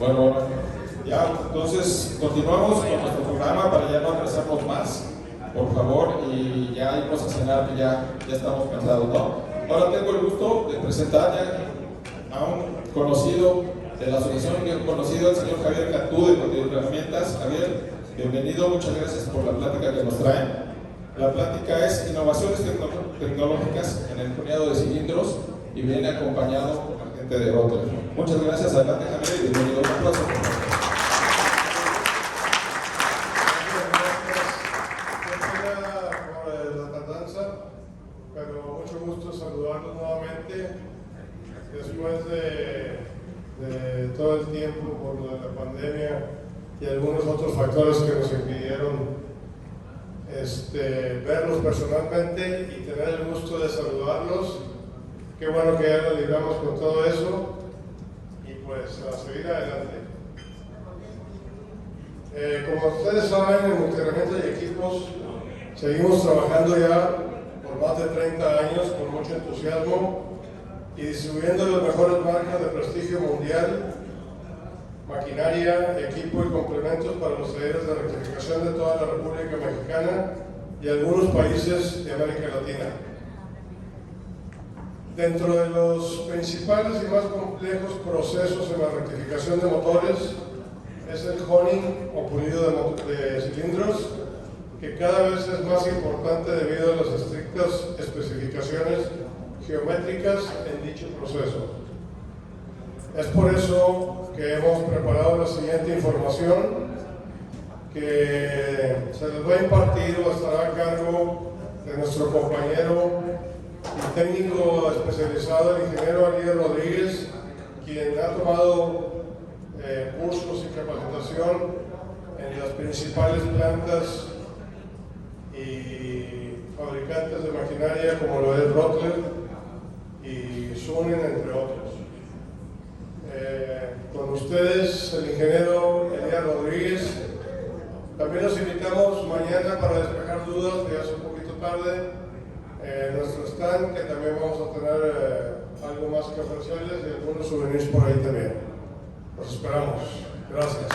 Bueno, ya, entonces continuamos con nuestro programa para ya no atrasarnos más, por favor, y ya irnos a cenar, que ya estamos cansados, ¿no? Ahora tengo el gusto de presentar ya a un conocido de la asociación, bien conocido, el señor Javier Cantú de Herramientas. Javier, bienvenido, muchas gracias por la plática que nos traen. La plática es Innovaciones Tecnológicas en el Coniado de Cilindros y viene acompañado por la gente de Rotterdam. Muchas gracias, adelante Javier, y bienvenido. Un aplauso, por favor. Pero mucho gusto saludarlos nuevamente después de todo el tiempo por la pandemia y algunos otros factores que nos impidieron verlos personalmente y tener el gusto de saludarlos. Qué bueno que ya nos libramos con todo eso y pues a seguir adelante. Como ustedes saben, en Multiherramientas y Equipos seguimos trabajando ya por más de 30 años con mucho entusiasmo y distribuyendo las mejores marcas de prestigio mundial, maquinaria, equipo y complementos para los talleres de rectificación de toda la República Mexicana y algunos países de América Latina. Dentro de los principales y más complejos procesos en la rectificación de motores es el honing o pulido de cilindros, que cada vez es más importante debido a las estrictas especificaciones geométricas en dicho proceso. Es por eso que hemos preparado la siguiente información que se les va a impartir o estará a cargo de nuestro compañero y técnico especializado, el ingeniero Ariel Rodríguez, quien ha tomado cursos y capacitación en las principales plantas y fabricantes de maquinaria como lo es Rotterdam y Sunen, entre otros. Con ustedes el ingeniero Ariel Rodríguez. También los invitamos mañana para despejar dudas, que ya es un poquito tarde, nuestro stand, que también vamos a tener algo más que ofrecerles y algunos souvenirs por ahí también. Los esperamos. Gracias.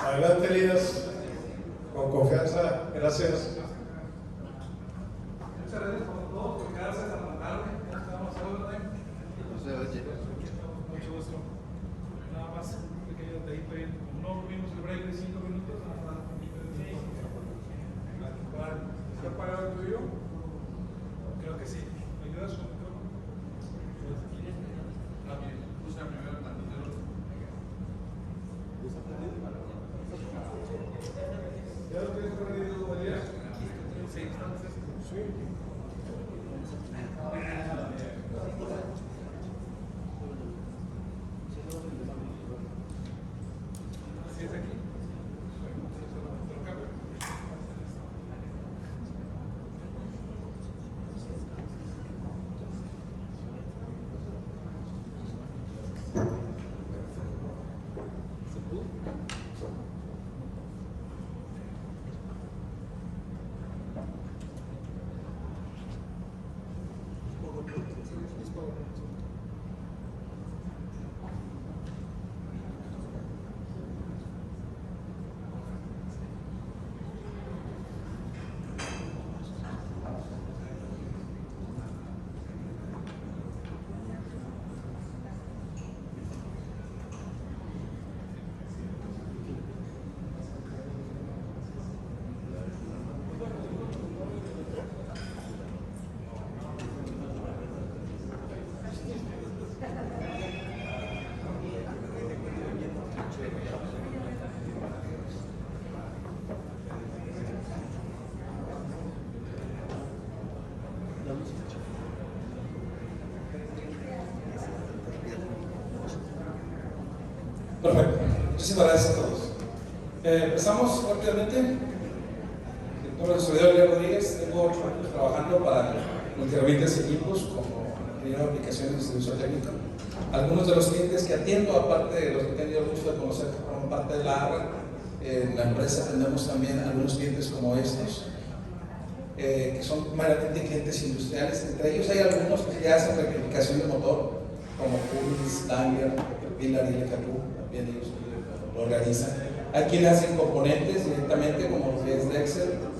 Adelante, Elías, con confianza. Gracias. Muchas gracias por todo, por quedarse hasta la tarde. Estamos a orden. Mucho gusto. Nada más un pequeño detallito ahí. No tuvimos el break de 5 minutos, nada más. ¿Se ha apagado el tuyo? Creo que sí. ¿Me ayudas con el micrófono? Ah, bien. Usa primero el tantito. ¿Ya lo tienes prendido, María? Sí, entonces. Sí. ¿Sí es aquí? Perfecto, muchísimas gracias a todos. Empezamos rápidamente. Mi nombre es Ariel Rodríguez, tengo 8 años trabajando para Multiherramientas y Equipos como ingeniero de aplicaciones de servicio técnico. Algunos de los clientes que atiendo, aparte de los que he tenido el gusto de conocer que forman parte de la ARRA, en la empresa atendemos también a algunos clientes como estos. que son meramente clientes industriales. Entre ellos hay algunos que ya hacen rectificación de motor, como Cummins, Daimler, Caterpillar y LKQ, también ellos lo realizan. Hay quienes hacen componentes directamente, como lo que es Dexter,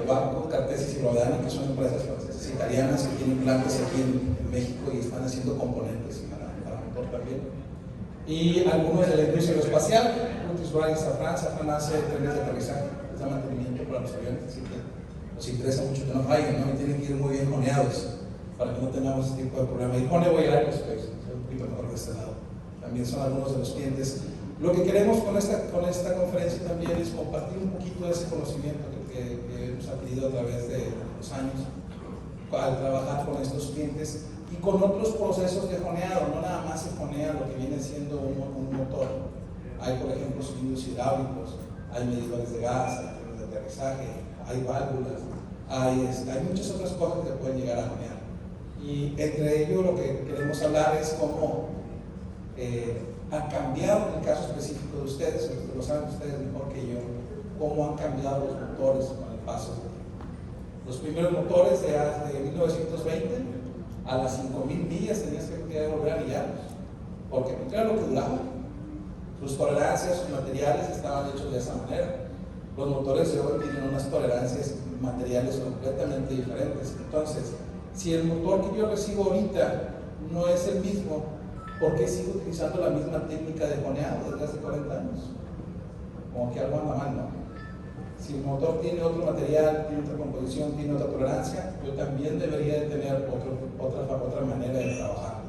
Waco, Cartesis y Rodani, que son empresas francesas e italianas que tienen plantas aquí en México y están haciendo componentes para motor también. Y algunos de la industria aeroespacial, British Safran hace trenes de aterrizaje, de mantenimiento para los aviones, así que nos interesa mucho que no fallen, ¿no? Y tienen que ir muy bien joneados para que no tengamos ese tipo de problema. Y Honeywell y Aerospace, es un poquito mejor de este lado. También son algunos de los clientes. Lo que queremos con esta conferencia también es compartir un poquito de ese conocimiento que hemos adquirido a través de los años al trabajar con estos clientes y con otros procesos de joneado. No nada más se jonea lo que viene siendo un motor. Hay, por ejemplo, cilindros hidráulicos, hay medidores de gas, hay trenes de aterrizaje, hay válvulas, hay muchas otras cosas que pueden llegar a jonear. Y entre ello lo que queremos hablar es cómo ha cambiado, en el caso específico de ustedes, lo saben ustedes mejor que yo, cómo han cambiado los motores con el paso del tiempo. Los primeros motores de 1920, a las 5,000 millas tenías que volver a anillarlos, porque no era lo que duraba. Sus tolerancias, sus materiales estaban hechos de esa manera. Los motores de hoy tienen unas tolerancias materiales completamente diferentes. Entonces, si el motor que yo recibo ahorita no es el mismo, ¿por qué sigo utilizando la misma técnica de joneado desde hace 40 años? Como que algo anda mal, ¿no? Si el motor tiene otro material, tiene otra composición, tiene otra tolerancia, yo también debería de tener otra manera de trabajar.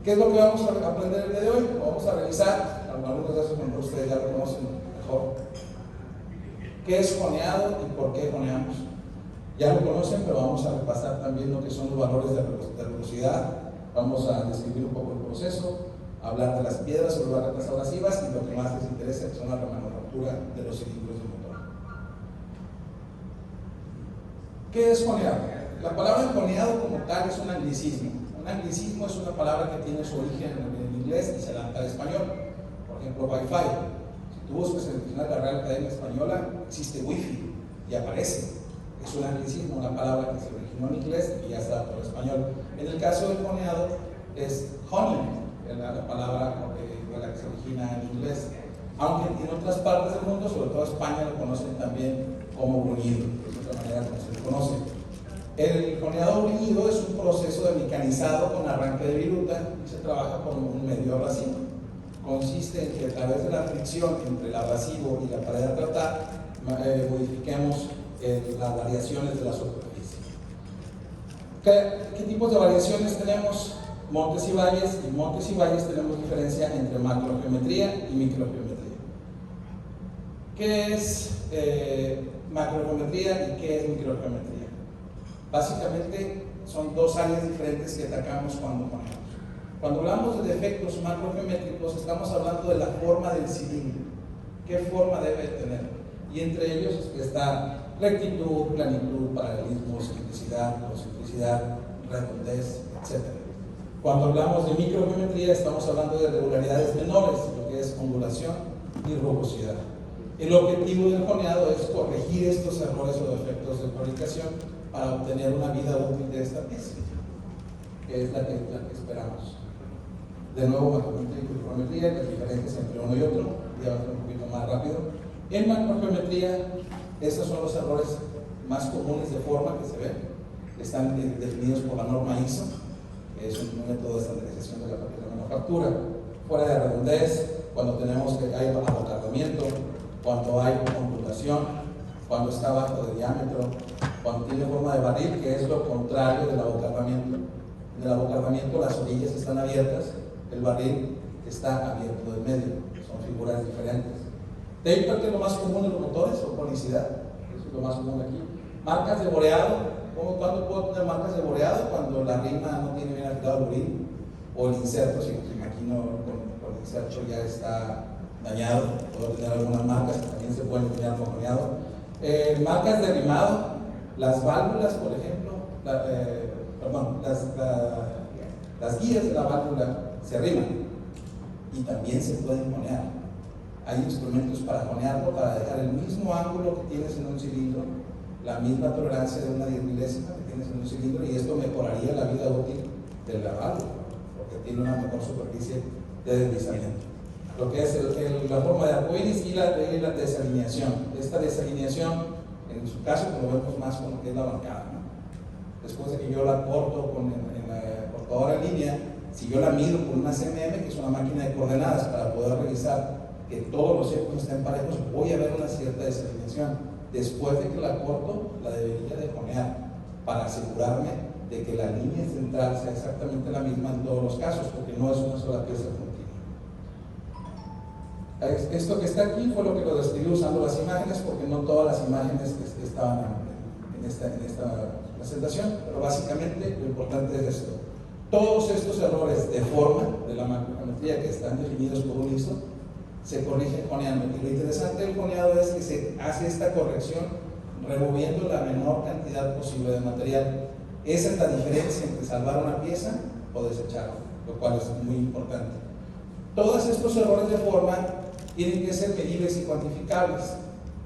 ¿Qué es lo que vamos a aprender el día de hoy? Vamos a revisar, algunos de esos mejor ustedes ya lo conocen mejor. ¿Qué es joneado y por qué joneamos? Ya lo conocen, pero vamos a repasar también lo que son los valores de velocidad. Vamos a describir un poco el proceso, hablar de las piedras o las barretas abrasivas y lo que más les interesa, que son la remanufactura de los cilindros del motor. ¿Qué es joneado? La palabra joneado como tal es un anglicismo. Un anglicismo es una palabra que tiene su origen en inglés y se adapta al español. Por ejemplo, Wi-Fi. Si tú buscas en el diccionario de la Real Academia Española, existe Wi-Fi y aparece. Es un anglicismo, una palabra que se originó en inglés y ya se adaptó al español. En el caso del joneado es honey, la palabra de la que se origina en inglés. Aunque en otras partes del mundo, sobre todo España, lo conocen también como bruñido, es otra manera como se le conoce. El joneado bruñido es un proceso de mecanizado con arranque de viruta y se trabaja con un medio abrasivo. Consiste en que a través de la fricción entre el abrasivo y la pared a tratar, modifiquemos las variaciones de la superficie. ¿Qué tipos de variaciones tenemos? Montes y valles. En montes y valles tenemos diferencia entre macrogeometría y microgeometría. ¿Qué es macrogeometría y qué es microgeometría? Básicamente son dos áreas diferentes que atacamos cuando ponemos. Cuando hablamos de defectos macrogeométricos, estamos hablando de la forma del cilindro. ¿Qué forma debe tener? Y entre ellos está rectitud, planitud, paralelismo, simplicidad, concentricidad, redondez, etc. Cuando hablamos de microgeometría, estamos hablando de regularidades menores, lo que es ondulación y rugosidad. El objetivo del joneado es corregir estos errores o defectos de fabricación para obtener una vida útil de esta pieza, que es la que esperamos. De nuevo, macrogeometría y microgeometría, las diferencias entre uno y otro, ya va a ser un poquito más rápido. En macrogeometría, estos son los errores más comunes de forma que se ven, están definidos por la norma ISO, que es un método de estandarización de la manufactura. Fuera de redondez, cuando tenemos que hay abocardamiento, cuando hay ondulación, cuando está bajo de diámetro, cuando tiene forma de barril, que es lo contrario del abocardamiento. En el abocardamiento las orillas están abiertas, el barril está abierto del medio, son figuras diferentes. Taper, que es lo más común en los motores, o conicidad, eso es lo más común aquí. Marcas de boreado, ¿cuándo puedo tener marcas de boreado? Cuando la rima no tiene bien afilado el buril, o el inserto, si me imagino con el inserto ya está dañado, puedo tener algunas marcas que también se pueden tener con boreado. Marcas de rimado, las válvulas, por ejemplo, las guías de la válvula se riman y también se pueden jonear. Hay instrumentos para jonearlo, para dejar el mismo ángulo que tienes en un cilindro, la misma tolerancia de una 10 milésima que tienes en un cilindro, y esto mejoraría la vida útil de la válvula, porque tiene una mejor superficie de deslizamiento. Lo que es la forma de arcoíris y la desalineación. Esta desalineación, en su caso, pues lo vemos más con lo que es la bancada, ¿no? Después de que yo la corto en la cortadora en línea, si yo la mido con una CMM, que es una máquina de coordenadas, para poder revisar que todos los círculos estén parejos, voy a ver una cierta desalineación. Después de que la corto, la debería de jonear para asegurarme de que la línea central sea exactamente la misma en todos los casos, porque no es una sola pieza continua. Esto que está aquí fue lo que lo describí usando las imágenes, porque no todas las imágenes estaban en esta presentación, pero básicamente lo importante es esto. Todos estos errores de forma de la macrogeometría que están definidos por un ISO se corrigen joneando, y lo interesante del joneado es que se hace esta corrección removiendo la menor cantidad posible de material. Esa es la diferencia entre salvar una pieza o desecharla, lo cual es muy importante. Todos estos errores de forma tienen que ser medibles y cuantificables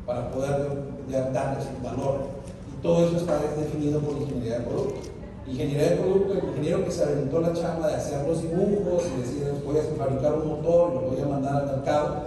para poder darles un valor, y todo eso está definido por ingeniería de producto. Ingeniería de producto, el ingeniero que se aventó la chamba de hacer los dibujos y decir voy a fabricar un motor y lo voy a mandar al mercado,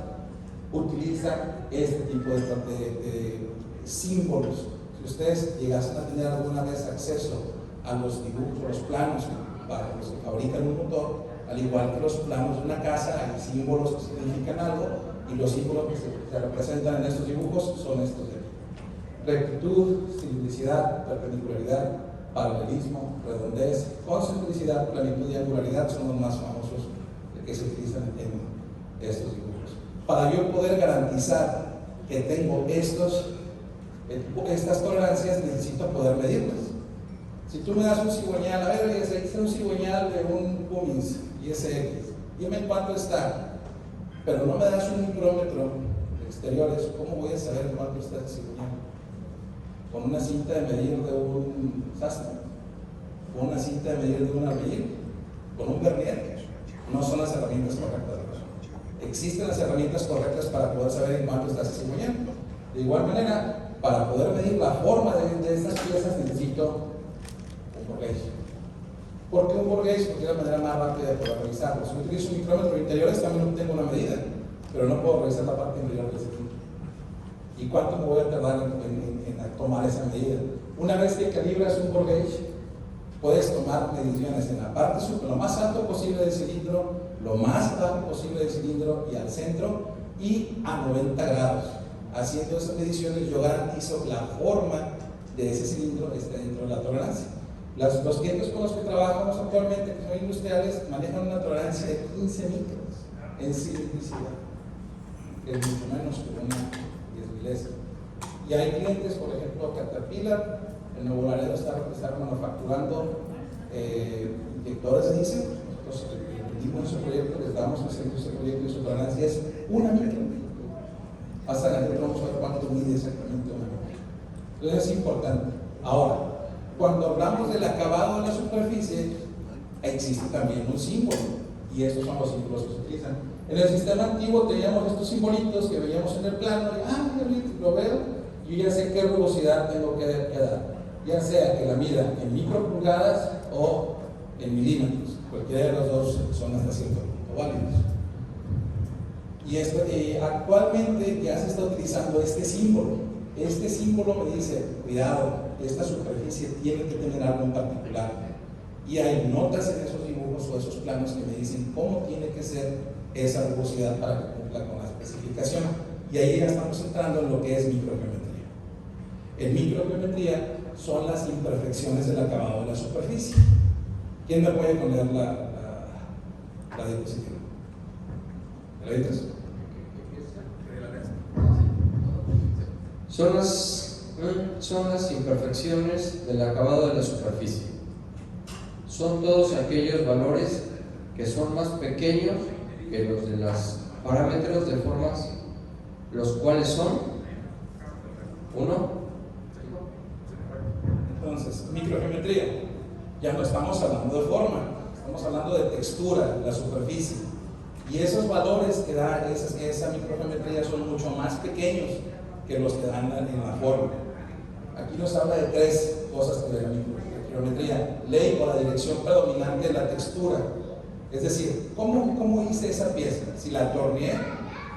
utiliza este tipo de símbolos. Si ustedes llegasen a tener alguna vez acceso a los dibujos, los planos para los que fabrican un motor, al igual que los planos de una casa, hay símbolos que significan algo, y los símbolos que se representan en estos dibujos son estos de aquí: rectitud, simplicidad, perpendicularidad, paralelismo, redondez, concentricidad, planitud y angularidad son los más famosos que se utilizan en estos dibujos. Para yo poder garantizar que tengo estas tolerancias, necesito poder medirlas. Si tú me das un cigüeñal, a ver, aquí está un cigüeñal de un Cummins ISX, dime en cuánto está, pero no me das un micrómetro de exteriores, ¿cómo voy a saber en cuánto está ese cigüeñal? Con una cinta de medir de un sastre, con una cinta de medir de un albañil, con un vernier. No son las herramientas correctas. Existen las herramientas correctas para poder saber en cuánto está ese cigüeñal. De igual manera, para poder medir la forma de estas piezas necesito un bore gauge. ¿Por qué un bore gauge? Porque es la manera más rápida de poder revisarlo. Si utilizo un micrómetro de interiores, también obtengo una medida, pero no puedo revisar la parte interior del cilindro. ¿Y cuánto me voy a tardar en tomar esa medida? Una vez que calibras un bore gauge, puedes tomar mediciones en la parte lo más alto posible del cilindro, lo más bajo posible del cilindro y al centro, y a 90 grados. Haciendo esas mediciones, yo garantizo la forma de ese cilindro esté dentro de la tolerancia. Los clientes con los que trabajamos actualmente, que son industriales, manejan una tolerancia de 15 micros en cilindricidad, que es mucho menos que una 10 milésima. Y hay clientes, por ejemplo, Caterpillar, en Nuevo Laredo está manufacturando inyectores de diésel. Nosotros vendimos ese proyecto, les damos ese proyecto y su tolerancia es una micro. Hasta la gente vamos a ver cuánto mide exactamente una micro. Entonces es importante. Ahora, cuando hablamos del acabado de la superficie, existe también un símbolo, y estos son los símbolos que se utilizan. En el sistema antiguo teníamos estos simbolitos que veíamos en el plano, y, lo veo, yo ya sé qué rugosidad tengo que dar, ya sea que la mida en micropulgadas o en milímetros, cualquiera de los dos son hasta cierto punto válidos. Y actualmente ya se está utilizando este símbolo. Este símbolo me dice, cuidado, esta superficie tiene que tener algo en particular. Y hay notas en esos dibujos o esos planos que me dicen cómo tiene que ser esa rugosidad para que cumpla con la especificación. Y ahí ya estamos entrando en lo que es microgeometría. En microgeometría son las imperfecciones del acabado de la superficie. ¿Quién me puede poner la diapositiva? ¿La lees? Son las imperfecciones del acabado de la superficie. Son todos aquellos valores que son más pequeños que los de los parámetros de formas, los cuales son 1. Entonces, microgeometría, ya no estamos hablando de forma, estamos hablando de textura, la superficie. Y esos valores que da esa microgeometría son mucho más pequeños que los que dan en la forma. Aquí nos habla de tres cosas de la microgeometría: ley o la dirección predominante de la textura. Es decir, ¿cómo hice esa pieza? Si la torneé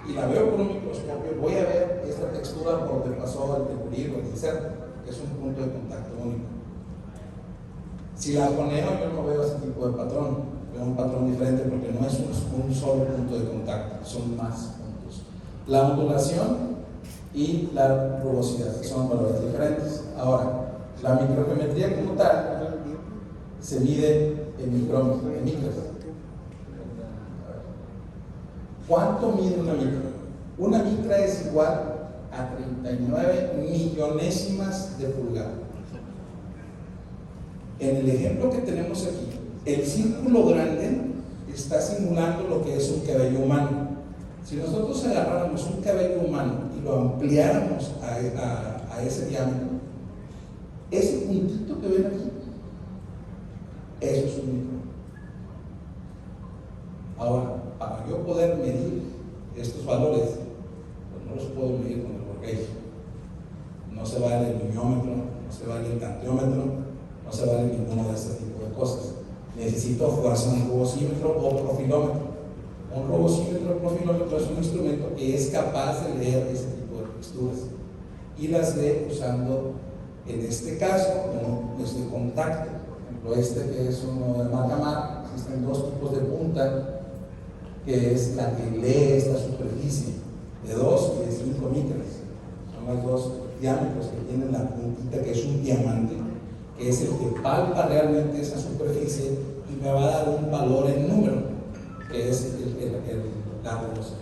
y la veo con un microscopio, voy a ver esta textura por donde pasó el pulir o el pincel, que es un punto de contacto único. Si la poneo, yo no veo ese tipo de patrón, veo un patrón diferente porque no es un solo punto de contacto, son más puntos. La ondulación y la rugosidad son valores diferentes. Ahora, la microgeometría como tal se mide en micras. ¿Cuánto mide una micra? Una micra es igual a 39 millonésimas de pulgada. En el ejemplo que tenemos aquí, el círculo grande está simulando lo que es un cabello humano. Si nosotros agarráramos un cabello humano y lo ampliáramos a ese diámetro, ese puntito que ven aquí, eso es un micro. Ahora, para yo poder medir estos valores, pues no los puedo medir con el Borghese. No se vale el milímetro, no se vale el tantiómetro, no se vale ninguno de este tipo de cosas. Necesito fuerza un rugosímetro o profilómetro. Un rugosímetro o profilómetro es un instrumento que es capaz de leer ese tipo de texturas y las lee usando, en este caso, desde contacto. Por ejemplo, este que es uno de marca MAR, existen dos tipos de punta, que es la que lee esta superficie de 2 y de 5 micras. Son los dos diámetros que tienen la puntita, que es un diamante, que es el que palpa realmente esa superficie y me va a dar un valor en número, que es la rugosidad.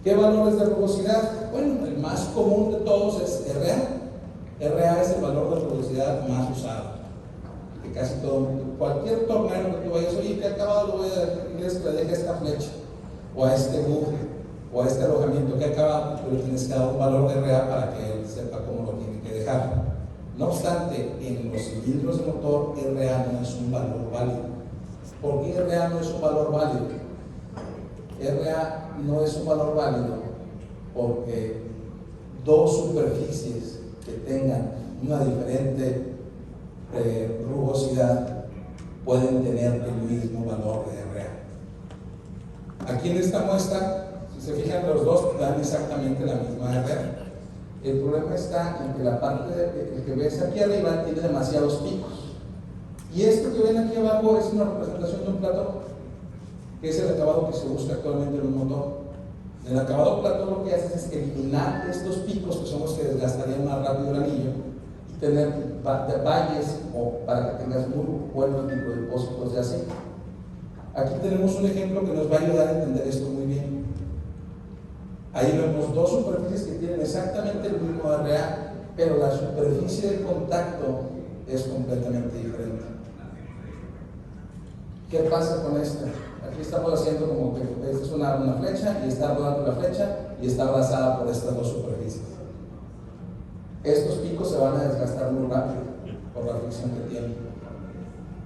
¿Qué valores de rugosidad? Bueno, el más común de todos es RA. RA es el valor de rugosidad más usado. Que casi todo, cualquier tornero que tú vayas, oye, ¿qué acabado lo voy a dejar? ¿Quieres que le deje esta flecha? O a este buje, o a este alojamiento, ¿qué acabado? Tú le tienes que dar un valor de RA para que él sepa cómo lo tiene que dejar. No obstante, en los cilindros de motor, RA no es un valor válido. ¿Por qué RA no es un valor válido? RA no es un valor válido porque dos superficies que tengan una diferente rugosidad pueden tener el mismo valor de RA. Aquí en esta muestra, si se fijan, los dos dan exactamente la misma RA. El problema está en que la parte que ves aquí arriba tiene demasiados picos. Y esto que ven aquí abajo es una representación de un platón, que es el acabado que se busca actualmente en un motor. En el acabado platón lo que haces es eliminar estos picos, que son los que desgastarían más rápido el anillo, y tener valles o para que tengas muy buenos microdepósitos de aceite. Aquí tenemos un ejemplo que nos va a ayudar a entender esto muy bien. Ahí vemos dos superficies que tienen exactamente el mismo RA, pero la superficie de contacto es completamente diferente. ¿Qué pasa con esta? Aquí estamos haciendo como que esta es una flecha y está rodando la flecha y está abrazada por estas dos superficies. Estos picos se van a desgastar muy rápido por la fricción que tienen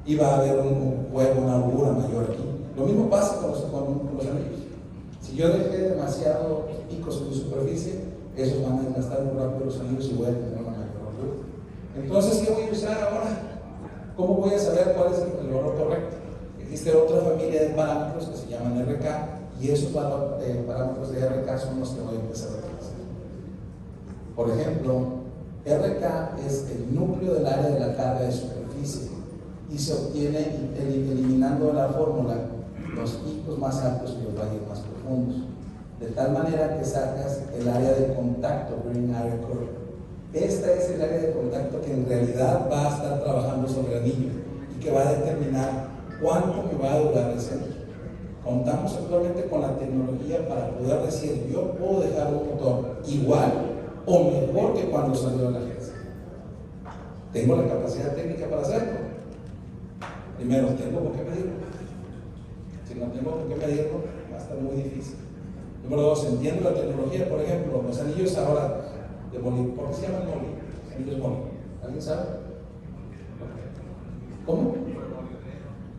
y va a haber un juego, una holgura mayor aquí. Lo mismo pasa con los anillos. Si yo dejé demasiados picos en mi superficie, esos van a desgastar muy rápido los anillos y voy a tener una mayor holgura. Entonces, ¿qué voy a usar ahora? ¿Cómo voy a saber cuál es el valor correcto? Existe otra familia de parámetros que se llaman RK y esos parámetros de RK son los que voy a empezar a utilizar. Por ejemplo, RK es el núcleo del área de la carga de superficie y se obtiene eliminando de la fórmula los picos más altos y los valles más profundos, de tal manera que sacas el área de contacto, Green Area Curve. Esta es el área de contacto que en realidad va a estar trabajando sobre el anillo y que va a determinar cuánto me va a durar ese anillo. Contamos actualmente con la tecnología para poder decir, yo puedo dejar un motor igual o mejor que cuando salió de la agencia. ¿Tengo la capacidad técnica para hacerlo? Primero, ¿tengo con qué medirlo? Si no tengo con qué medirlo, va a estar muy difícil. Número dos, entiendo la tecnología. Por ejemplo, los anillos ahora de Molly. ¿Por qué se llaman Molly? Anillos Molly. ¿Alguien sabe? ¿Cómo?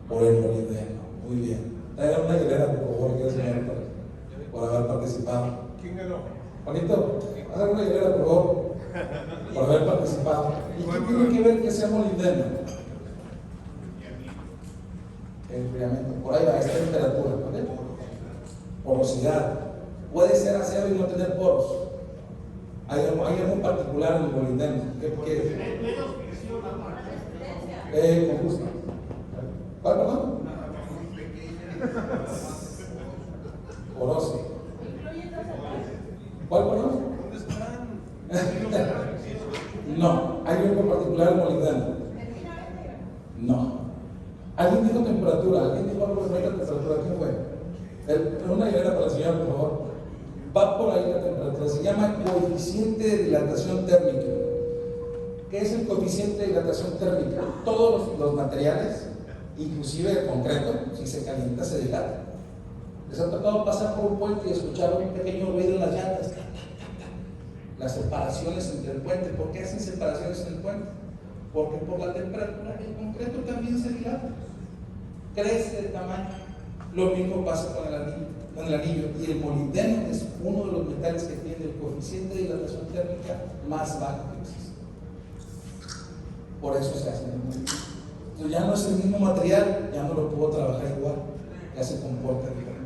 Por el molibdeno. Muy bien. Traigan una hilera, por favor, que señor, por haber participado. ¿Quién ganó? Juanito, haz una hilera, por favor, por haber participado. ¿Y qué tiene que ver que sea molibdeno? Enfriamiento, por ahí va, esta temperatura, ¿vale? Porosidad. Puede ser acero y no tener poros. ¿Hay algún particular en el molibdeno? ¿Qué? Con gusto. ¿Cuál, perdón? Poroso. ¿Cuál, perdón? No. ¿Hay algo particular en el molibdeno? No. ¿Alguien dijo temperatura? ¿Alguien dijo algo de la temperatura? ¿Quién fue? Una hilera para el señor, por favor. Va por ahí la temperatura. Se llama coeficiente de dilatación térmica. ¿Qué es el coeficiente de dilatación térmica? Todos los materiales, inclusive el concreto, si se calienta, se dilata. Les ha tocado pasar por un puente y escuchar un pequeño ruido en las llantas. Las separaciones entre el puente. ¿Por qué hacen separaciones en el puente? Porque por la temperatura el concreto también se dilata, crece de tamaño. Lo mismo pasa con el anillo. Y el molibdeno es uno de los metales que tiene el coeficiente de dilatación térmica más bajo que existe. Por eso se hace en el molibdeno. Entonces ya no es el mismo material, ya no lo puedo trabajar igual, ya se comporta diferente.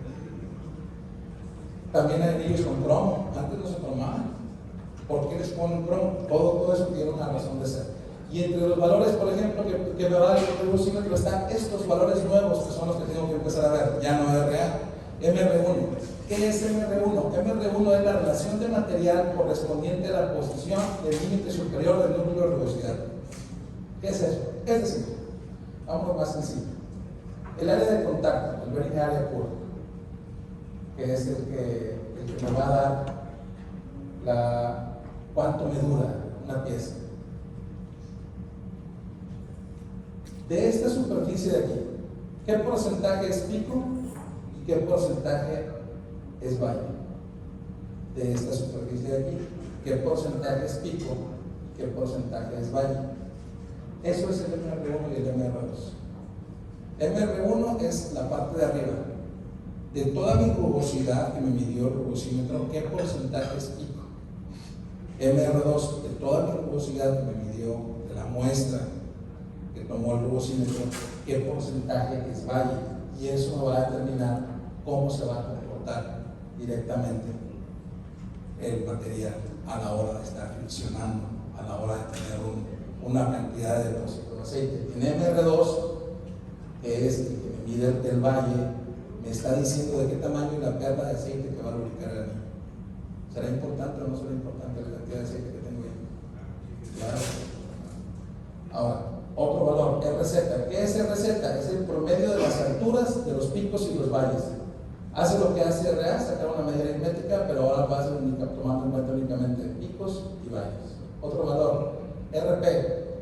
También hay anillos con cromo, antes no se cromaban. ¿Por qué les ponen cromo? Todo eso tiene una razón de ser. Y entre los valores, por ejemplo, que me va a dar el velocímetro están estos valores nuevos que son los que tengo que empezar a ver, ya no RA, MR1. ¿Qué es MR1? MR1 es la relación de material correspondiente a la posición del límite superior del núcleo de rugosidad. ¿Qué es eso? Es decir, vamos más sencillo. El área de contacto, el bearing area curva, que es el que me va a dar cuánto me dura una pieza. De esta superficie de aquí, ¿qué porcentaje es pico y qué porcentaje es valle? De esta superficie de aquí, ¿qué porcentaje es pico y qué porcentaje es valle? Eso es el MR1 y el MR2. MR1 es la parte de arriba. De toda mi rugosidad que me midió el rugosímetro, ¿qué porcentaje es pico? MR2, de toda mi rugosidad que me midió de la muestra que tomó el rugosímetro, qué porcentaje es valle, y eso va a determinar cómo se va a comportar directamente el material a la hora de estar friccionando, a la hora de tener una cantidad de depósito de aceite. En MR2, que es el que me mide el valle, me está diciendo de qué tamaño es la perla de aceite que va a lubricar el anillo. ¿Será importante o no será importante la cantidad de aceite que tengo ahí? Claro. Ahora, otro valor, RZ. ¿Qué es RZ? Es el promedio de las alturas de los picos y los valles. Hace lo que hace RA, sacar una medida aritmética, pero ahora va a ser tomando en cuenta únicamente picos y valles. Otro valor, RP,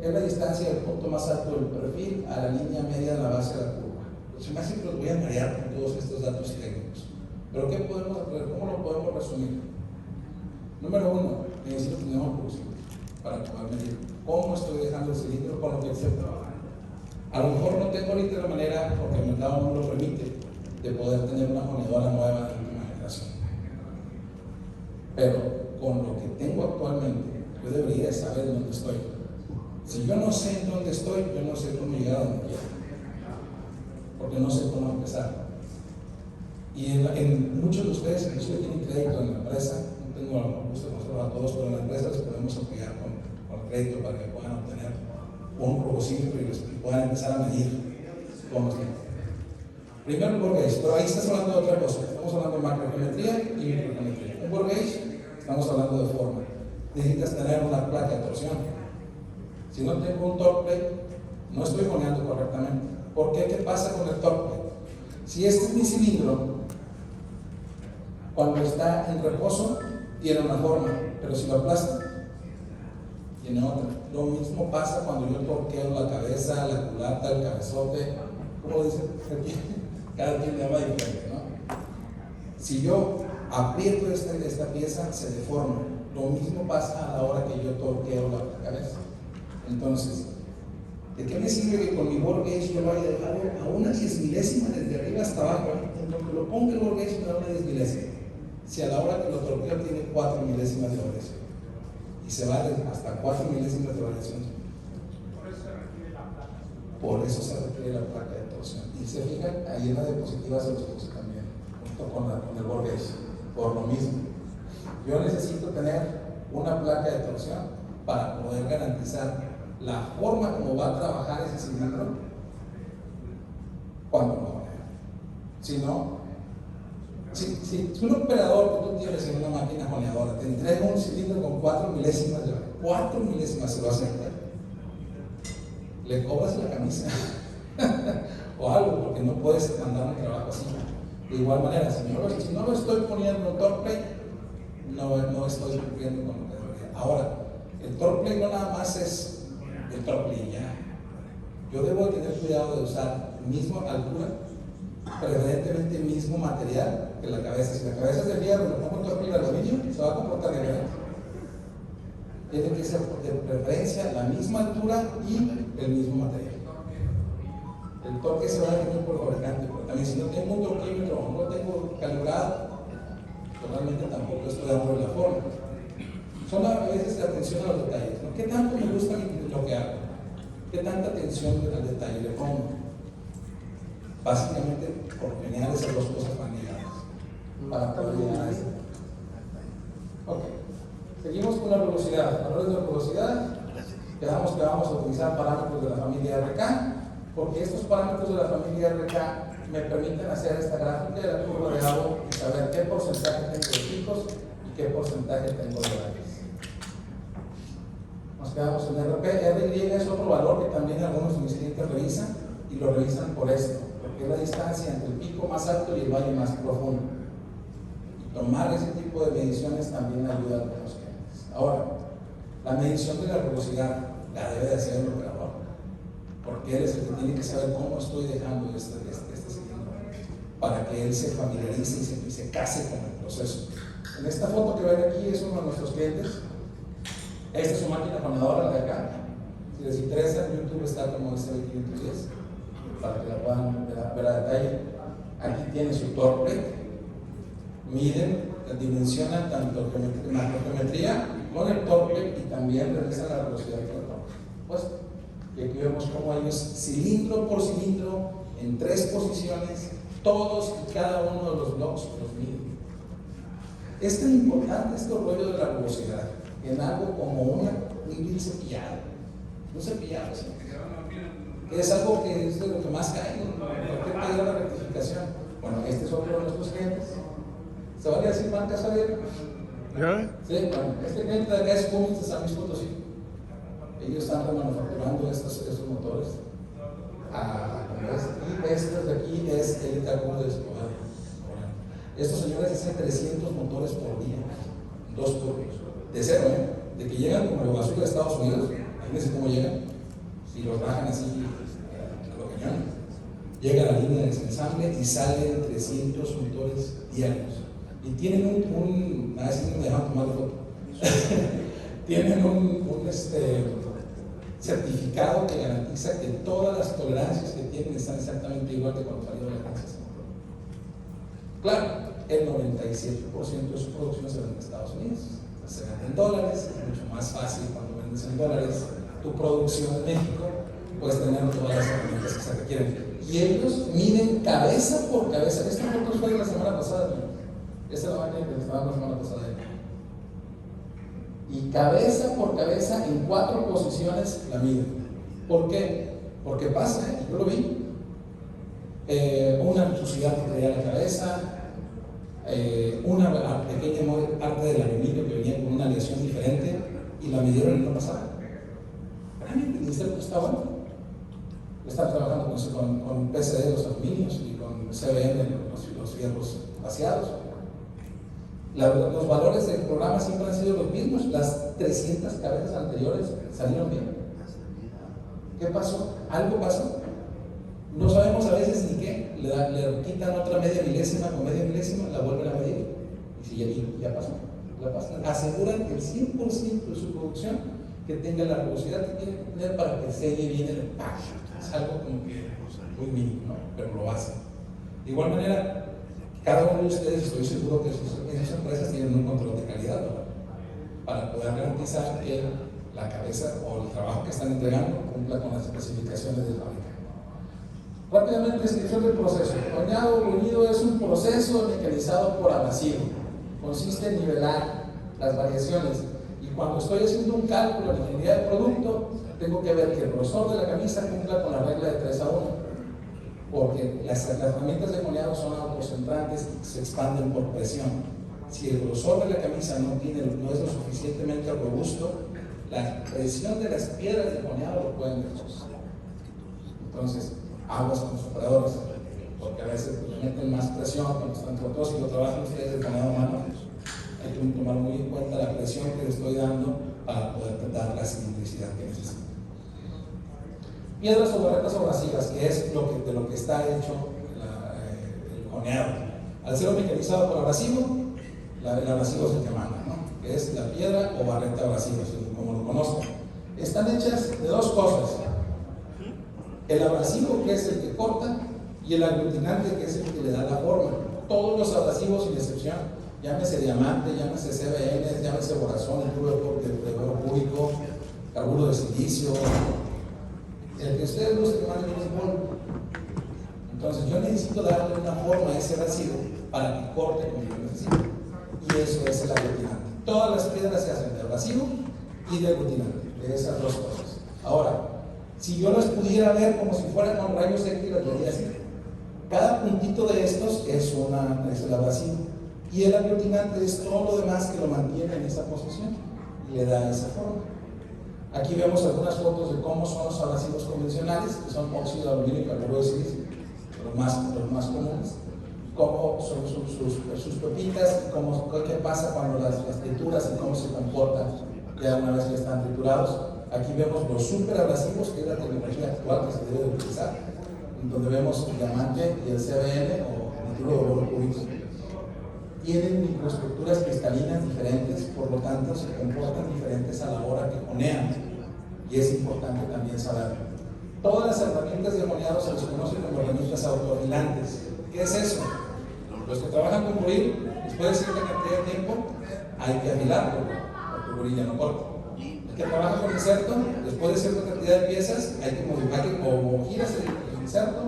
es la distancia del punto más alto del perfil a la línea media de la base de la curva. Se me hace que los voy a marear con todos estos datos técnicos. Pero ¿qué podemos hacer? ¿Cómo lo podemos resumir? Número uno, necesito tener un crucímetro para poder medir cómo estoy dejando el cilindro con lo que estoy trabajando. A lo mejor no tengo ahorita la manera, porque el mercado no lo permite, de poder tener una monedora nueva de última generación. Pero con lo que tengo actualmente, yo debería saber dónde estoy. Si yo no sé en dónde estoy, yo no sé cómo llegar a donde quiero, porque no sé cómo empezar. Y en muchos de ustedes, inclusive tienen crédito en la empresa, no tengo el gusto de mostrarlo a todos, pero en la empresa les podemos apoyar con el crédito para que puedan obtener un rugosímetro y puedan empezar a medir cómo están. Primero el bore gauge, pero ahí estás hablando de otra cosa. Estamos hablando de macrogeometría y microgeometría. Un bore gauge, estamos hablando de forma. Necesitas tener una placa de torsión. Si no tengo un torque plate, no estoy joneando correctamente. ¿Por qué? ¿Qué pasa con el torque plate? Si este es mi cilindro, cuando está en reposo, tiene una forma, pero si lo aplasto, tiene otra. Lo mismo pasa cuando yo torqueo la cabeza, la culata, el cabezote. ¿Cómo dice? Cada quien le llama diferente, ¿no? Si yo aprieto esta pieza, se deforma. Lo mismo pasa a la hora que yo torqueo la cabeza. Entonces, ¿de qué me sirve que con mi bore gauge yo lo haya dejado a una 10 milésima desde arriba hasta abajo? En donde lo ponga el bore gauge me da una 10 milésima. Si a la hora que lo torpila tiene 4 milésimas de variación y se va hasta 4 milésimas de variación, por eso se requiere la placa de torsión. Y se fijan, ahí en la diapositiva se los puse también, junto con el voltage, por lo mismo. Yo necesito tener una placa de torsión para poder garantizar la forma como va a trabajar ese cilindro cuando lo jonea. Si no, si un operador que tú tienes en una máquina joneadora te entrega un cilindro con 4 milésimas, 4 milésimas se va a sentar, le cobras la camisa o algo, porque no puedes mandar un trabajo así. De igual manera, si no lo estoy poniendo en torque plate, no estoy cumpliendo con lo que debería. Ahora, el torque plate no nada más es el torque plate ya. Yo debo tener cuidado de usar misma altura, preferentemente mismo material que la cabeza. Si la cabeza es de fierro y le pongo un torque plate de aluminio, se va a comportar diferente. Tiene que ser de preferencia la misma altura y el mismo material. El torque se va a definir por el fabricante, pero también si no tengo un torquímetro o no lo tengo calibrado, realmente tampoco estoy dando la forma. Son a veces de atención a los detalles, ¿no? ¿Qué tanto me gusta lo que hago? ¿Qué tanta atención al detalle le pongo? Básicamente, por lo general, esas dos cosas van ligadas para poder llegar a esto. Ok, seguimos con la velocidad. Valores de velocidad, quedamos que vamos a utilizar parámetros de la familia RK, porque estos parámetros de la familia RK me permiten hacer esta gráfica de la curva de agua y saber qué porcentaje tengo de picos y qué porcentaje tengo de valles. Nos quedamos en RP. RY es otro valor que también algunos de mis clientes revisan, y lo revisan por esto, porque es la distancia entre el pico más alto y el valle más profundo. Y tomar ese tipo de mediciones también ayuda a algunos clientes. Ahora, la medición de la velocidad la debe de hacer el operador, porque él es el que tiene que saber cómo estoy dejando este cilindro, para que él se familiarice y se case con el proceso. En esta foto que ven aquí es uno de nuestros clientes. Esta es su máquina joneadora de acá. Si les interesa, en YouTube está como SB510, para que la puedan ver a detalle. Aquí tiene su torque plate. Miden, dimensionan tanto macrogeometría con el torque plate y también revisan la velocidad del torque. Pues, y aquí vemos cómo ellos, cilindro por cilindro, en 3 posiciones, todos y cada uno de los blocks los miden. Es tan importante este rollo de la velocidad en algo como un bien cepillado. Un cepillado, ¿sí? Es algo que es de lo que más cae en cualquier taller de rectificación. Bueno, este es otro de nuestros clientes. ¿Se vale decir marca, Javier? Sí, bueno, este cliente de acá es Cummins de San Luis Potosí. Ellos están remanufacturando estos motores. Y este de aquí es el LKQ de Escobar. Estos señores hacen 300 motores por día, 2 turnos, de cero, de que llegan como el basura de Estados Unidos. Imagínense cómo llegan, si los bajan así a lo cañón. Llega a la línea de desensamble y salen 300 motores diarios. Y tienen a ver si no me dejan tomar la foto. Tienen un certificado que garantiza que todas las tolerancias que tienen están exactamente igual que cuando salió de la licencia. Claro, el 97% de su producción se vende en Estados Unidos. Se vende en dólares, es mucho más fácil cuando vendes en dólares. Tu producción en México, puedes tener todas las herramientas que se requieren. Y ellos miden cabeza por cabeza. Esta foto fue de la semana pasada. Esta es la máquina que estaba la semana pasada. Y cabeza por cabeza en 4 posiciones la miden. ¿Por qué? Porque pasa, yo lo vi. Una suciedad que traía la cabeza, una pequeña parte del aluminio que venía con una aleación diferente y la midieron en la pasada. Realmente el ministerio está bueno. Están trabajando con PCD los aluminios y con CBN los fierros vaciados. Los valores del programa siempre han sido los mismos. Las 300 cabezas anteriores salieron bien. ¿Qué pasó? ¿Algo pasó? No sabemos a veces ni qué. Le quitan otra media milésima con media milésima, la vuelven a medir. Y si ya pasó, la pasan. Aseguran que el 100% de su producción que tenga la velocidad que tiene que tener para que selle bien el empaque. Es algo como que muy mínimo, ¿no? Pero lo hacen. De igual manera, Cada uno de ustedes, estoy seguro que esas empresas tienen un control de calidad, ¿verdad? Para poder garantizar que la cabeza o el trabajo que están entregando cumpla con las especificaciones de fábrica. Rápidamente, descripción del proceso. Horneado bruñido es un proceso mecanizado por abrasivo. Consiste en nivelar las variaciones. Y cuando estoy haciendo un cálculo en ingeniería del producto, tengo que ver que el grosor de la camisa cumpla con la regla de 3 a 1. Porque las herramientas de horneado son autocentrantes y se expanden por presión. Si el grosor de la camisa no es lo suficientemente robusto, la presión de las piedras de horneado lo pueden destrozar. Entonces, aguas con los operadores, porque a veces le meten más presión cuando están todos. Si lo trabajan ustedes de horneado a mano, hay que tomar muy en cuenta la presión que le estoy dando para poder dar la cilindricidad que necesito. Piedras o barretas abrasivas, que es de lo que está hecho el horneado. Al ser mecanizado por abrasivo, el abrasivo es el que manda, ¿no? Que es la piedra o barreta abrasiva, como lo conozcan. Están hechas de dos cosas: el abrasivo, que es el que corta, y el aglutinante, que es el que le da la forma. Todos los abrasivos, sin excepción, llámese diamante, llámese CBN, llámese borazón, el oro público, carburo de silicio, el que ustedes no se manden es polvo. Entonces yo necesito darle una forma a ese abrasivo para que corte como yo necesito, y eso es el aglutinante. Todas las piedras se hacen de abrasivo y de aglutinante, de esas dos cosas. Ahora, si yo las pudiera ver como si fueran con rayos X, las vería así. Cada puntito de estos es el abrasivo, y el aglutinante es todo lo demás que lo mantiene en esa posición y le da esa forma. Aquí vemos algunas fotos de cómo son los abrasivos convencionales, que son óxido de aluminio y carburo de silicio, los más comunes. Cómo son sus pepitas, y qué pasa cuando las trituras y cómo se comportan ya una vez que están triturados. Aquí vemos los super abrasivos, que es la tecnología actual que se debe de utilizar, donde vemos el diamante y el CBN o nituro de oro público. Tienen microestructuras cristalinas diferentes, por lo tanto se comportan diferentes a la hora que honean, y es importante también saberlo. Todas las herramientas de honeado se les conoce como herramientas autoafilantes. ¿Qué es eso? Los que trabajan con buril, después de cierta cantidad de tiempo, hay que afilarlo, porque el buril ya no corta. El que trabaja con inserto, después de cierta cantidad de piezas, hay que modificar, o giras el inserto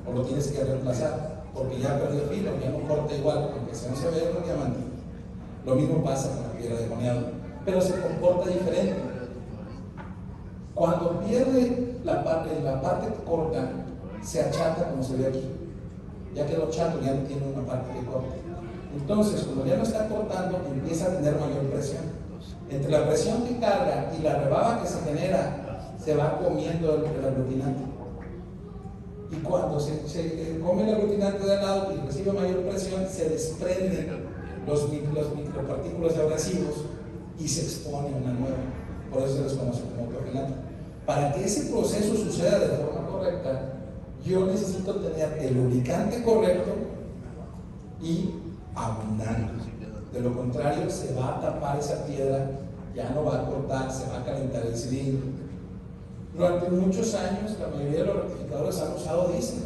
o lo tienes que reemplazar, porque ya perdió filo, ya no corta igual, aunque sea un CBN o diamante. Lo mismo pasa con la piedra de honeado, pero se comporta diferente. Cuando pierde la parte corta, se achata como se ve aquí. Ya quedó chato, ya no tiene una parte que corta. Entonces, cuando ya no está cortando, empieza a tener mayor presión. Entre la presión que carga y la rebaba que se genera, se va comiendo el aglutinante. Y cuando se come el aglutinante de al lado y recibe mayor presión, se desprenden los micropartículas de abrasivos y se expone una nueva. Por eso se les conoce como autoafilante. Para que ese proceso suceda de forma correcta, yo necesito tener el lubricante correcto y abundante. De lo contrario, se va a tapar esa piedra, ya no va a cortar, se va a calentar el cilindro. Durante muchos años, la mayoría de los rectificadores han usado diésel.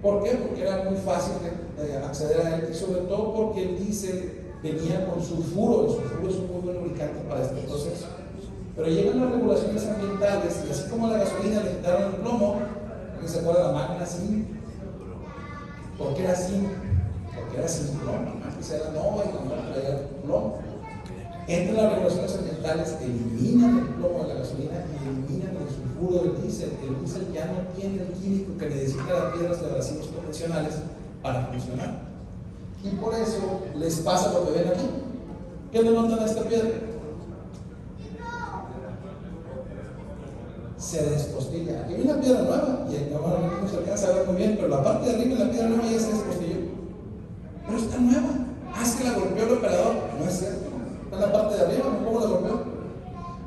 ¿Por qué? Porque era muy fácil de acceder a él, y sobre todo porque el diésel venía con sulfuro. El sulfuro es un muy buen lubricante para este proceso. Pero llegan las regulaciones ambientales, y así como a la gasolina le quitaron el plomo, ¿no se acuerda la Magna Zinc? ¿Por qué era zinc? Porque era sin plomo. Antes era no, y no traía plomo. Entran las regulaciones ambientales, eliminan el plomo de la gasolina y eliminan el sulfuro del diésel. El diésel ya no tiene el químico que necesita las piedras de abrasivos convencionales para funcionar. Y por eso les pasa lo que ven aquí. ¿Qué le notan a esta piedra? Se despostilla. Aquí hay una piedra nueva, y no se alcanza a ver muy bien, pero la parte de arriba de la piedra nueva ya se despostilló. Pero está nueva. Es que la golpeó el operador. No es cierto. Está en la parte de arriba, ¿no? ¿Cómo la golpeó?